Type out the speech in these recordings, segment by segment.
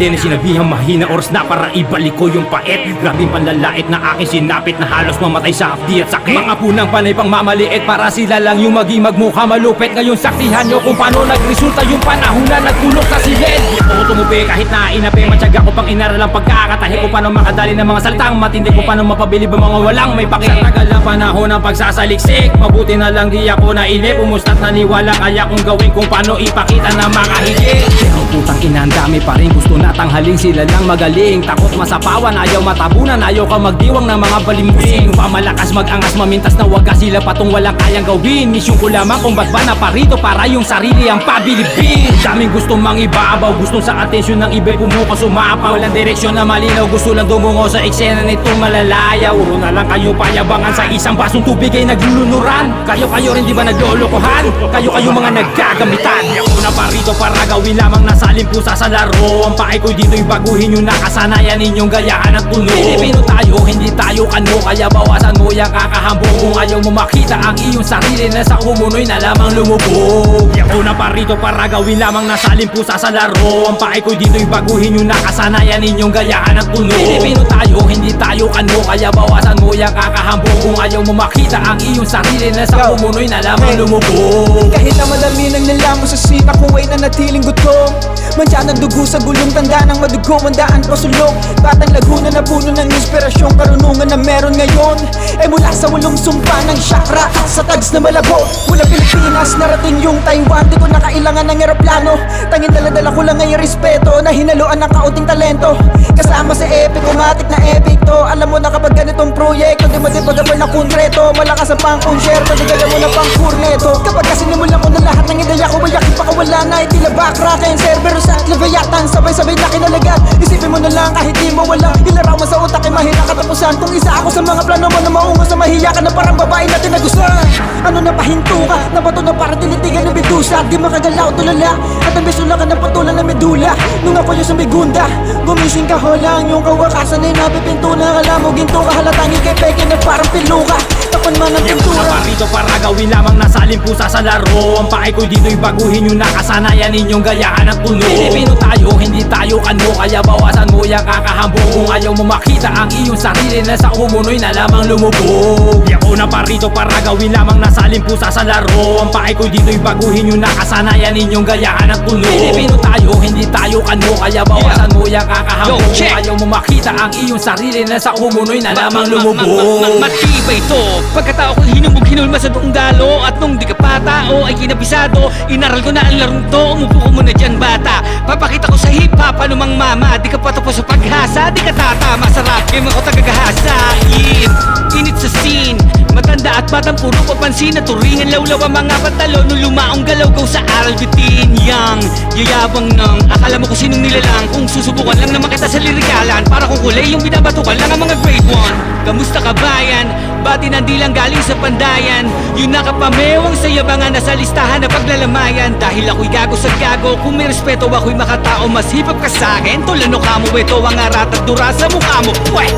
din ay sinabihang mahina. Oras na para ibalik ko yung pait. Grabing panlalait na aking sinapit na halos mamatay sa hapdi at sakit. Mga punang panay pang mamaliit para sila lang yung maging magmukha malupit. Ngayon saksihan nyo kung paano nagresulta yung panahon na nagkulok sa silid. Di ako tumubi kahit na inapi. Matyaga ko pang inaral ang pagkakatahi ko paano makadali ng mga salitang matindi ko paano mapabilib ang mga walang may paki. Sa tagal na panahon ng pagsasaliksik, mabuti na lang di ako nailip. Umusta't naniwala kaya kung gawin kung paano ipakita na makahigit. Pero putang ina ang dami pa rin gusto na tanghaling sila lang magaling. Takot masapawan, ayaw matabunan, ayaw ka magdiwang ng mga balimbing. Pamalakas magangas mamintas na wagas sila patong walang kayang gawin. Misyon ko lamang kung ba't ba naparito para yung sarili ang pabilibin. Daming gustong mangibabaw, gustong sa atensyon ng iba'y pumukas umapaw. Walang direksyon na malinaw, gusto lang dumungo sa eksena nitong malalayaw. Uro na lang kayo payabangan sa isang basong tubig ay naglulunuran. Kayo rin di ba naglolokohan? Kayo mga naggagamitan. Ako na parito para gawin lamang nasalin pusa sa laro. Ang pakay ko dito'y baguhin yung nakasanayan ninyong gayaan at tunog. Pilipino tayo, hindi tayo kano, kaya bawasan mo yung kakahambog. Kung ayaw mo makita ang iyong sarili na sa kumunoy na lamang lumubog. Ako na parito para gawin lamang nasalin pusa sa laro. Ang pakay ko dito'y baguhin yung nakasanayan ninyong gayaan at tunog. Pilipino tayo, hindi tayo kano, kaya bawasan mo yung kakahambog. Kung ayaw mo makita ang iyong sarili na sa kumunoy na lamang lumubog. Kahit na madami nang nalamo sa scene, ako ay nanatiling gutom. Mandyan ang dugo sa gulong, tanda ng madugo, mandaan pasulong. Batang Laguna na puno ng inspirasyon, karunungan na meron ngayon ay mula sa walong sumpa ng chakra at sa tags na malago. Mula Pilipinas, narating yung Taiwan, di ko na kailangan ng eroplano. Tanging daladala ko lang ay respeto na hinaluan ng kaunting talento. Kasama sa epic, umatik na epic to. Alam mo na kapag ganitong proyekto, di matipagabal na kunreto. Malakas ang pang-concerto, di gaya mo na pang-kurneto. Kapag sinimulan ko na lahat ng ideya ko, mayakin pa kawala na itila backrock and Cerberus at Leviathan, sabay-sabay na kinalagan. Isipin mo na lang kahit di mo wala, ilaraw mo sa utak ay mahirap katapusan. Kung isa ako sa mga plano mo na maungo sa mahiya ka na parang babae na tinagusan. Ano na pahinto ka, nabato na parang tinitigan ng medusa. Di makagalaw tulala, at ang bisula ka ng patulan ng medula. Nung ako yung sumigunda, gumising ka ho lang. Yung kawakasan ay napipinto na, kala mo ginto ka, halatang ikay peke na parang piluka. Tapan man ang pintura. Ako na parito para gawin lamang nasalin pusa sa laro. Ang pakay ko dito'y baguhin yung nakasanayan ninyong gayaan at tunog. Pilipino tayo, hindi tayo kano, kaya bawasan mo yung kakahambog. Kung ayaw mo makita ang iyong sarili na sa kumunoy na lamang lumubog. Ako na parito para gawin lamang nasalin pusa sa laro. Ang pakay ko dito'y baguhin yung nakasanayan ninyong gayaan at tunog. Pilipino tayo, hindi tayo kano, kaya bawasan mo yung kakahambog. Kung ayaw mo makita ang iyong sarili na sa kumunoy na lamang lumubog. Matibay ito, pagkatao kong hinubog hinulma sa buong dalo. At nung di ka pa tao ay kinabisado, inaral ko na ang larong to, umupo ko muna dyan bata. Papakita ko sa hip-hop ano mang mama. Di ka pa tapos sa paghasa, di ka tatama sa rap game ako tagagahasain. Init sa scene, matanda at batang puro papansin. At turingan lawlaw ang mga pantalon nung lumaong galaw-gaw sa aral bitin. Yang yayabang nang akala mo kung sinong nilalang. Kung susubukan lang naman kita sa lirikalan, para kung kulay yung binabatukan lang ang mga grade 1. Kamusta ka bayan? Bati nandi lang galing sa pandayan. Yung nakapamewang sa yabangan, nasa listahan na paglalamayan. Dahil ako'y gago sa gago, kung may respeto ako'y makatao. Mas hip-hop ka sa'kin, tulano ka mo. Ito ang arat at dura sa mukha mo. Weh!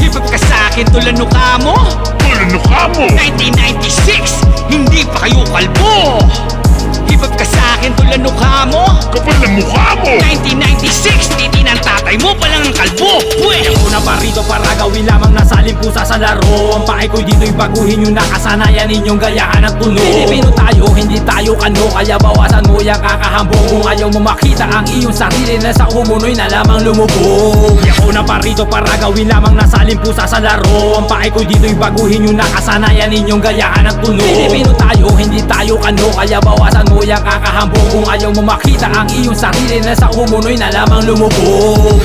Hip-hop ka sa'kin, tulano ka mo. Tulano ka mo. 1996, hindi pa kayo kalbo. Hip-hop ka sa'kin, tulano ka mo. Kapal na mukha mo. 1996, titi ng tatay mo palang ang kalbo. Weh! Ako na parito para gawin lamang nasalin pusa sa laro. Ang pakay ko dito'y baguhin yung nakasanayan ninyong gayaan at tunog. Pilipino tayo, hindi tayo kano, kaya bawasan mo yung kakahambog. Kung ayaw mo makita ang iyong sarili na sa kumunoy na lamang lumubog. Ako na parito para gawin lamang nasalin pusa sa laro. Ang pakay ko dito'y baguhin yung nakasanayan ninyong gayaan at tunog. Pilipino tayo, hindi tayo kano, kaya bawasan mo yung kakahambog. Kung ayaw mo makita ang iyong sarili na sa kumunoy na lamang lumubog.